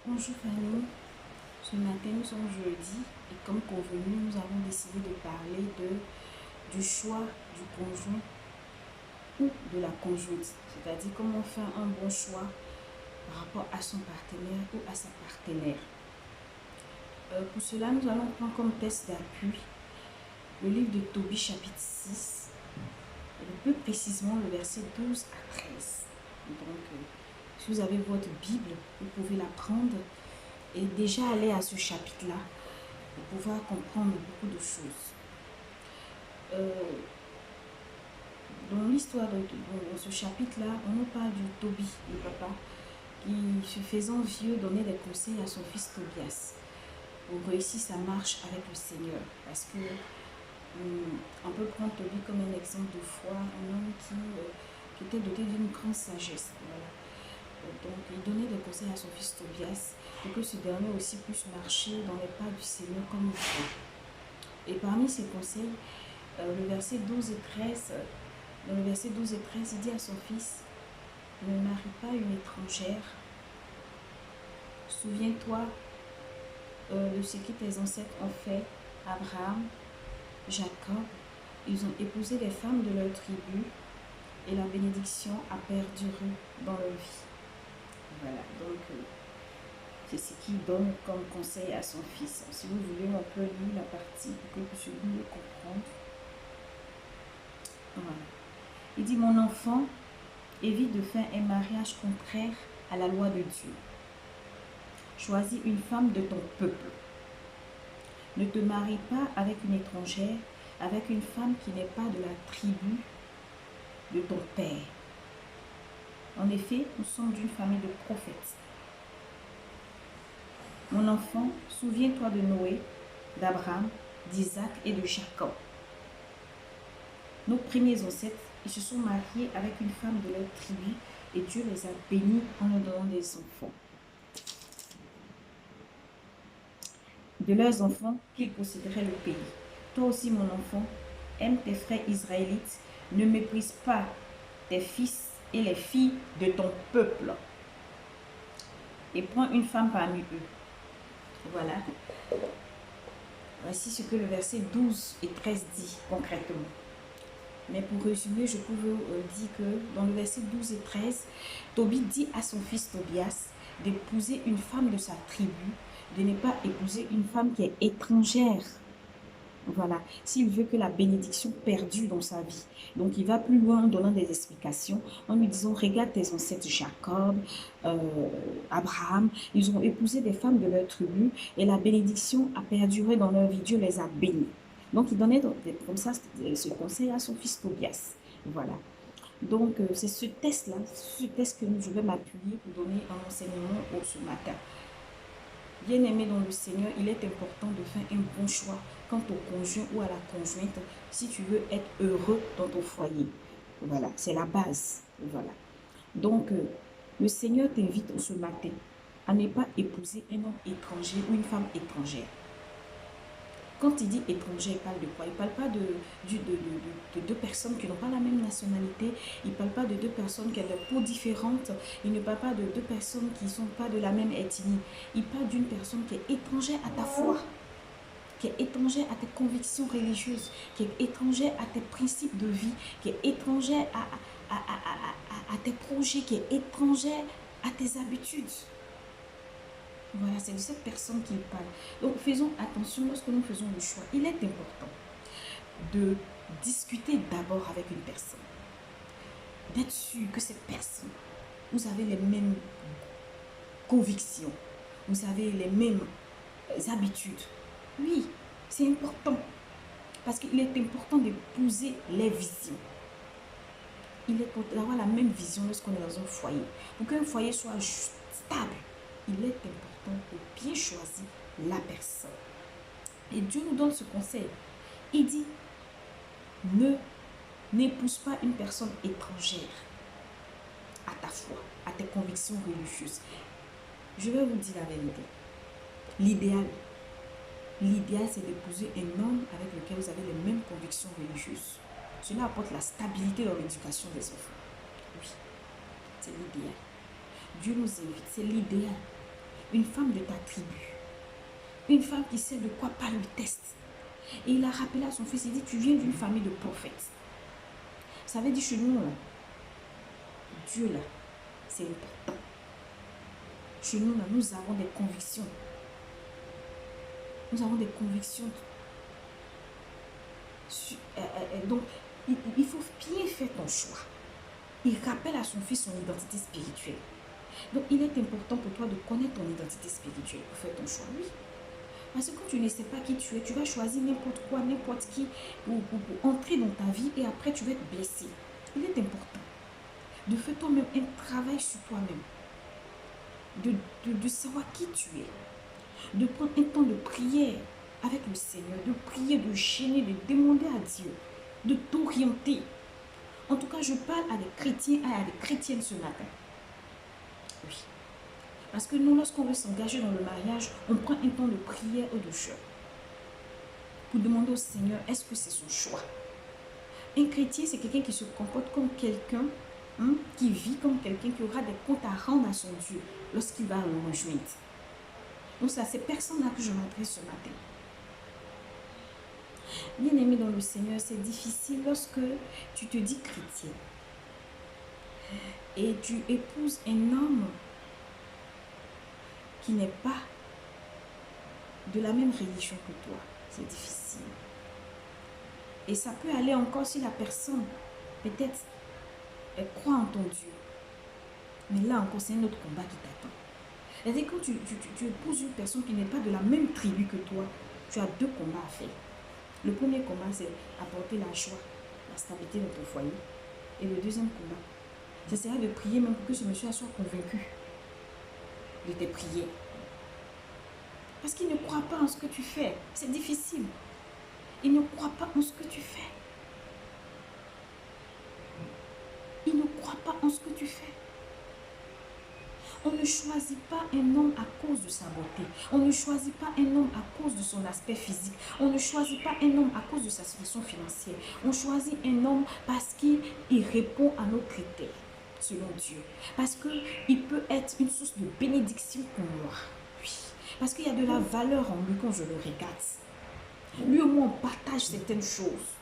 Bonjour famille, ce matin nous sommes jeudi et comme convenu nous avons décidé de parler du choix du conjoint ou de la conjointe, c'est-à-dire comment faire un bon choix par rapport à son partenaire ou à sa partenaire. Pour cela nous allons prendre comme test d'appui le livre de Tobie chapitre 6 et plus précisément le verset 12 à 13. Donc si vous avez votre Bible, vous pouvez la prendre et déjà aller à ce chapitre-là pour pouvoir comprendre beaucoup de choses. Dans l'histoire de ce chapitre-là, on nous parle du Tobie, le papa, qui, se faisant vieux, donnait des conseils à son fils Tobias pour réussir sa marche avec le Seigneur. Parce que on peut prendre Tobie comme un exemple de foi, un homme qui était doté d'une grande sagesse. Voilà. Donc, il donnait des conseils à son fils Tobias pour que ce dernier aussi puisse marcher dans les pas du Seigneur comme il faut. Et parmi ces conseils, le verset 12 et 13, dans le verset 12 et 13, il dit à son fils, ne marie pas une étrangère. Souviens-toi de ce que tes ancêtres ont fait. Abraham, Jacob, ils ont épousé les femmes de leur tribu et la bénédiction a perduré dans leur vie. Voilà, donc c'est ce qu'il donne comme conseil à son fils. Si vous voulez, on peut lire la partie pour que vous puissiez mieux comprendre. Voilà. Il dit, mon enfant, évite de faire un mariage contraire à la loi de Dieu. Choisis une femme de ton peuple. Ne te marie pas avec une étrangère, avec une femme qui n'est pas de la tribu de ton père. En effet, nous sommes d'une famille de prophètes. Mon enfant, souviens-toi de Noé, d'Abraham, d'Isaac et de Jacob. Nos premiers ancêtres, ils se sont mariés avec une femme de leur tribu et Dieu les a bénis en leur donnant des enfants. De leurs enfants qu'ils posséderaient le pays. Toi aussi, mon enfant, aime tes frères israélites, ne méprise pas tes fils et les filles de ton peuple et prends une femme parmi eux. Voilà. Voici ce que le verset 12 et 13 dit concrètement. Mais pour résumer, je peux vous dire que dans le verset 12 et 13, Tobie dit à son fils Tobias d'épouser une femme de sa tribu, de ne pas épouser une femme qui est étrangère. Voilà, s'il veut que la bénédiction perdure dans sa vie. Donc, il va plus loin en donnant des explications, en lui disant, regarde tes ancêtres Jacob, Abraham, ils ont épousé des femmes de leur tribu et la bénédiction a perduré dans leur vie. Dieu les a bénis. Donc, il donnait comme ça ce conseil à son fils Tobias. Voilà. Donc, c'est ce test-là, que je vais m'appuyer pour donner un enseignement ce matin. Bien-aimé dans le Seigneur, il est important de faire un bon choix quant au conjoint ou à la conjointe si tu veux être heureux dans ton foyer. Voilà, c'est la base. Voilà. Donc, le Seigneur t'invite ce matin à ne pas épouser un homme étranger ou une femme étrangère. Quand il dit étranger, il parle de quoi? Il ne parle pas de deux personnes qui n'ont pas la même nationalité. Il ne parle pas de deux personnes qui ont des peaux différentes. Il ne parle pas de deux personnes qui ne sont pas de la même ethnie. Il parle d'une personne qui est étrangère à ta foi, qui est étrangère à tes convictions religieuses, qui est étrangère à tes principes de vie, qui est étrangère à tes projets, qui est étrangère à tes habitudes. Voilà, c'est de cette personne qu'il parle. Donc, faisons attention lorsque nous faisons le choix. Il est important de discuter d'abord avec une personne. D'être sûr que cette personne, vous avez les mêmes convictions, vous avez les mêmes habitudes. Oui, c'est important. Parce qu'il est important d'épouser les visions. Il est important d'avoir la même vision lorsqu'on est dans un foyer. Pour qu'un foyer soit stable, il est important de bien choisir la personne. Et Dieu nous donne ce conseil. Il dit, n'épouse pas une personne étrangère à ta foi, à tes convictions religieuses. Je vais vous dire la vérité. L'idéal, c'est d'épouser un homme avec lequel vous avez les mêmes convictions religieuses. Cela apporte la stabilité dans l'éducation des enfants. Oui, c'est l'idéal. Dieu nous invite, c'est l'idéal. une femme de ta tribu. Une femme qui sait de quoi parle le test. Et il a rappelé à son fils, il dit, tu viens d'une famille de prophètes. Ça veut dire chez nous, là, Dieu, là, c'est important. Chez nous, là, nous avons des convictions. Nous avons des convictions. Donc, il faut bien faire ton choix. Il rappelle à son fils son identité spirituelle. Donc, il est important pour toi de connaître ton identité spirituelle pour faire ton choix. Oui. Parce que quand tu ne sais pas qui tu es, tu vas choisir n'importe quoi, n'importe qui pour entrer dans ta vie et après tu vas être blessé. Il est important de faire toi-même un travail sur toi-même. De savoir qui tu es. De prendre un temps de prière avec le Seigneur. De prier, de gêner, de demander à Dieu. De t'orienter. En tout cas, je parle à des chrétiens et à des chrétiennes ce matin. Oui. Parce que nous, lorsqu'on veut s'engager dans le mariage, on prend un temps de prière ou de jeûne. Pour demander au Seigneur, est-ce que c'est son choix? Un chrétien, c'est quelqu'un qui se comporte comme quelqu'un, qui vit comme quelqu'un qui aura des comptes à rendre à son Dieu lorsqu'il va le rejoindre. Donc c'est à ces personnes-là que je m'adresse ce matin. Bien aimé dans le Seigneur, c'est difficile lorsque tu te dis chrétien et tu épouses un homme qui n'est pas de la même religion que toi. C'est difficile. Et ça peut aller encore si la personne, peut-être, elle croit en ton Dieu. Mais là encore, c'est un autre combat qui t'attend. C'est-à-dire quand tu épouses une personne qui n'est pas de la même tribu que toi, tu as deux combats à faire. Le premier combat, c'est apporter la joie, la stabilité dans ton foyer. Et le deuxième combat, ce sera de prier même pour que ce monsieur soit convaincu de tes prières. Parce qu'il ne croit pas en ce que tu fais. C'est difficile. Il ne croit pas en ce que tu fais. Il ne croit pas en ce que tu fais. On ne choisit pas un homme à cause de sa beauté. On ne choisit pas un homme à cause de son aspect physique. On ne choisit pas un homme à cause de sa situation financière. On choisit un homme parce qu'il répond à nos critères, selon Dieu. Parce qu'il peut être une source de bénédiction pour moi. Oui. Parce qu'il y a de la valeur en lui quand je le regarde. Lui et moi, on partage certaines choses.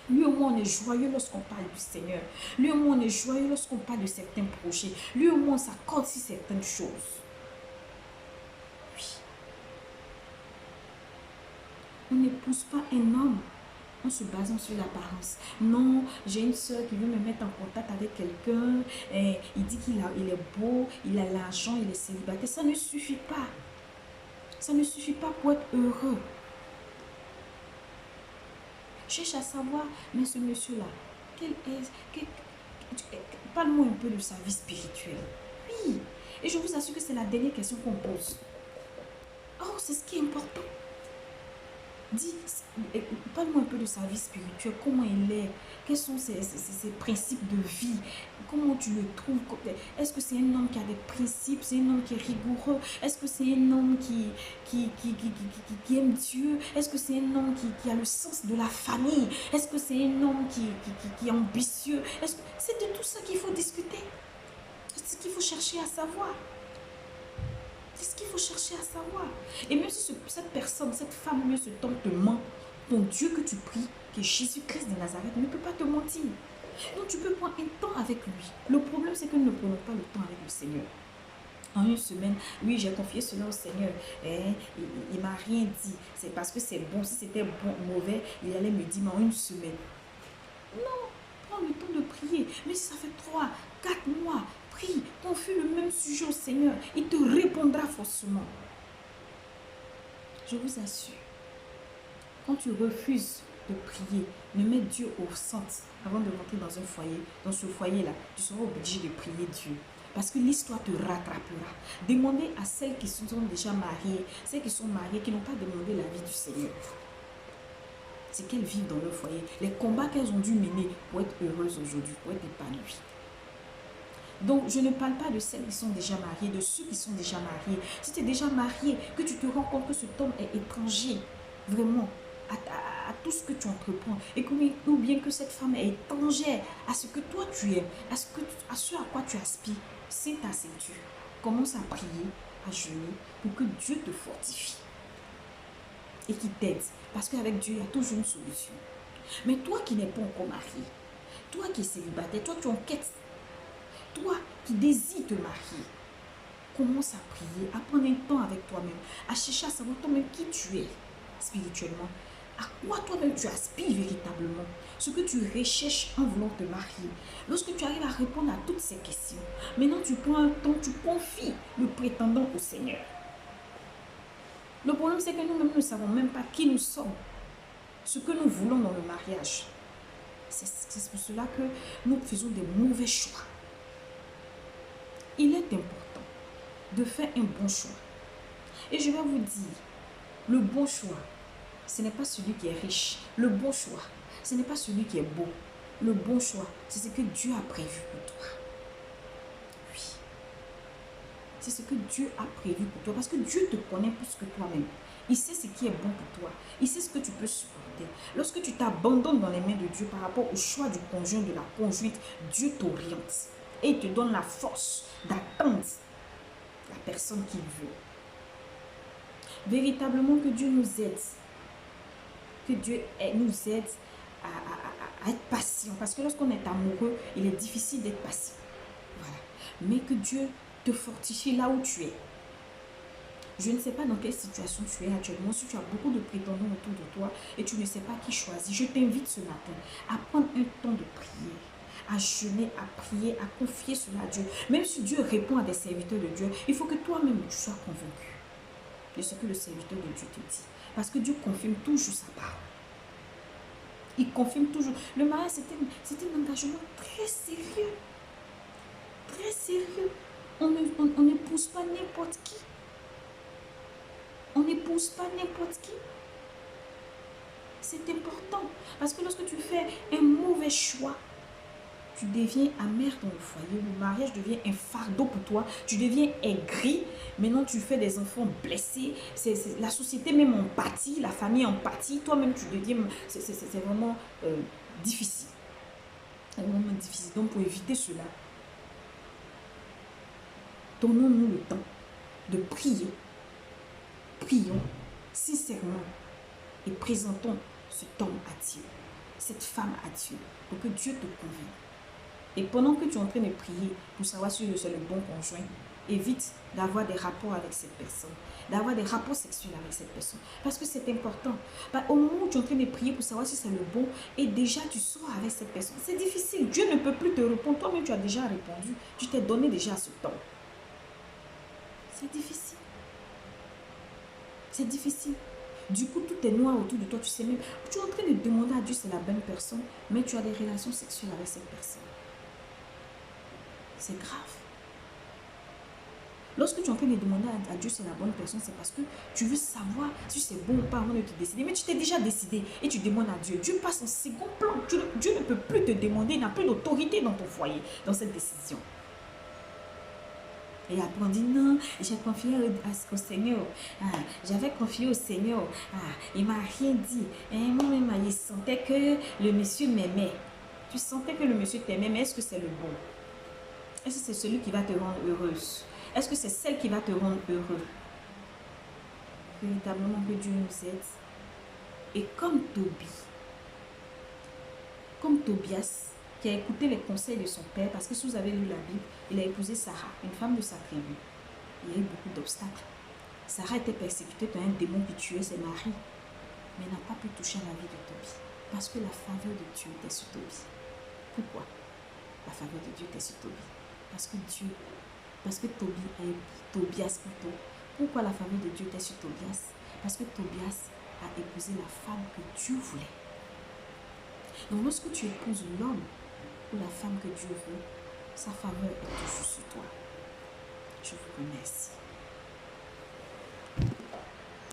Lui et moi, on est joyeux lorsqu'on parle du Seigneur. Lui et moi, on est joyeux lorsqu'on parle de certains projets. Lui et moi, on s'accorde sur certaines choses. Oui. On n'épouse pas un homme en se basant sur l'apparence. Non, j'ai une soeur qui veut me mettre en contact avec quelqu'un. Il dit qu'il est beau, il a l'argent, il est célibataire. Ça ne suffit pas. Ça ne suffit pas pour être heureux. Cherche à savoir, mais ce monsieur-là, parle-moi un peu de sa vie spirituelle. Oui, et je vous assure que c'est la dernière question qu'on pose. Oh, c'est ce qui est important. Dis, parle-moi un peu de sa vie spirituelle, comment il est, quels sont ses principes de vie, comment tu le trouves, est-ce que c'est un homme qui a des principes, c'est un homme qui est rigoureux, est-ce que c'est un homme qui aime Dieu, est-ce que c'est un homme qui a le sens de la famille, est-ce que c'est un homme qui est ambitieux, c'est de tout ça qu'il faut discuter, c'est ce qu'il faut chercher à savoir. C'est ce qu'il faut chercher à savoir. Et même si cette personne, cette femme, même cet homme te ment, ton Dieu que tu pries, qui est Jésus-Christ de Nazareth, ne peut pas te mentir. Donc tu peux prendre un temps avec lui. Le problème, c'est que nous ne prenons pas le temps avec le Seigneur. En une semaine, oui, j'ai confié cela au Seigneur. Il ne m'a rien dit. C'est parce que c'est bon. Si c'était bon, mauvais, il allait me dire, mais en une semaine. Non, prends le temps de prier. Mais si ça fait 3, 4 mois, prie, confie le même sujet au Seigneur. Il te répondra forcément. Je vous assure, quand tu refuses de prier, ne mets Dieu au centre avant de rentrer dans un foyer. Dans ce foyer-là, tu seras obligé de prier Dieu. Parce que l'histoire te rattrapera. Demandez à celles qui sont déjà mariées, celles qui sont mariées, qui n'ont pas demandé la vie du Seigneur. C'est qu'elles vivent dans leur foyer. Les combats qu'elles ont dû mener pour être heureuses aujourd'hui, pour être épanouies. Donc, je ne parle pas de celles qui sont déjà mariées, de ceux qui sont déjà mariés. Si tu es déjà marié, que tu te rends compte que cet homme est étranger, vraiment, à tout ce que tu entreprends, et ou bien que cette femme est étrangère à ce que toi tu aimes, à ce à quoi tu aspires, c'est ta ceinture. commence à prier, à jeûner, pour que Dieu te fortifie et qui t'aide. Parce qu'avec Dieu, il y a toujours une solution. Mais toi qui n'es pas encore marié, toi qui es célibataire, toi qui es en quête, toi qui désires te marier, commence à prier, à prendre un temps avec toi-même, à chercher à savoir toi-même qui tu es spirituellement, à quoi toi-même tu aspires véritablement, ce que tu recherches en voulant te marier. Lorsque tu arrives à répondre à toutes ces questions, maintenant tu prends un temps, tu confies le prétendant au Seigneur. Le problème, c'est que nous-mêmes ne savons même pas qui nous sommes, ce que nous voulons dans le mariage. C'est pour cela que nous faisons des mauvais choix. Il est important de faire un bon choix. Et je vais vous dire, le bon choix, ce n'est pas celui qui est riche. Le bon choix, ce n'est pas celui qui est beau. Le bon choix, c'est ce que Dieu a prévu pour toi. Oui. C'est ce que Dieu a prévu pour toi. Parce que Dieu te connaît plus que toi-même. Il sait ce qui est bon pour toi. Il sait ce que tu peux supporter. Lorsque tu t'abandonnes dans les mains de Dieu par rapport au choix du conjoint, de la conjointe, Dieu t'oriente. Et il te donne la force d'attendre la personne qu'il veut. Véritablement que Dieu nous aide. Que Dieu nous aide à être patient. Parce que lorsqu'on est amoureux, il est difficile d'être patient. Voilà. Mais que Dieu te fortifie là où tu es. Je ne sais pas dans quelle situation tu es actuellement. Si tu as beaucoup de prétendants autour de toi et tu ne sais pas qui choisir, je t'invite ce matin à prendre un temps de prière, à jeûner, à prier, à confier cela à Dieu. Même si Dieu répond à des serviteurs de Dieu, il faut que toi-même tu sois convaincu de ce que le serviteur de Dieu te dit. Parce que Dieu confirme toujours sa parole. Il confirme toujours. Le mariage, c'est un engagement très sérieux. Très sérieux. On n'épouse pas n'importe qui. On n'épouse pas n'importe qui. C'est important. Parce que lorsque tu fais un mauvais choix, tu deviens amer dans le foyer. Le mariage devient un fardeau pour toi. Tu deviens aigri. Maintenant, tu fais des enfants blessés. La société même en pâtit. La famille en pâtit. Toi-même, tu deviens... C'est vraiment difficile. C'est vraiment difficile. Donc, pour éviter cela, donnons-nous le temps de prier. Prions sincèrement et présentons cet homme à Dieu, cette femme à Dieu, pour que Dieu te convainque. Et pendant que tu es en train de prier pour savoir si c'est le bon conjoint, évite d'avoir des rapports avec cette personne, d'avoir des rapports sexuels avec cette personne. Parce que c'est important. Au moment où tu es en train de prier pour savoir si c'est le bon, et déjà tu sors avec cette personne, c'est difficile. Dieu ne peut plus te répondre. Toi-même, tu as déjà répondu. Tu t'es donné déjà ce temps. C'est difficile. C'est difficile. Du coup, tout est noir autour de toi. Tu sais même. Tu es en train de demander à Dieu si c'est la bonne personne, mais tu as des relations sexuelles avec cette personne. C'est grave. Lorsque tu es en train de demander à Dieu si c'est la bonne personne, c'est parce que tu veux savoir si c'est bon ou pas avant de te décider. Mais tu t'es déjà décidé et tu demandes à Dieu. Dieu passe en second plan. Dieu ne peut plus te demander. Il n'a plus d'autorité dans ton foyer, dans cette décision. Et après on dit non, j'ai confié au Seigneur. J'avais confié au Seigneur. Il ne m'a rien dit. Et moi-même, je sentais que le monsieur m'aimait. Tu sentais que le monsieur t'aimait, mais est-ce que c'est le bon? Est-ce que c'est celui qui va te rendre heureuse? Est-ce que c'est celle qui va te rendre heureux? Véritablement que Dieu nous aide. Et comme Tobias, qui a écouté les conseils de son père, parce que si vous avez lu la Bible, il a épousé Sarah, une femme de sa tribu. Il y a eu beaucoup d'obstacles. Sarah était persécutée par un démon qui tuait ses maris, mais n'a pas pu toucher à la vie de Tobie, parce que la faveur de Dieu était sur Tobie. Pourquoi la faveur de Dieu était sur Tobie? Parce que Tobias plutôt. Pourquoi la faveur de Dieu était sur Tobias? Parce que Tobias a épousé la femme que Dieu voulait. Donc lorsque tu épouses l'homme ou la femme que Dieu veut, sa faveur est toujours sur toi. Je vous remercie.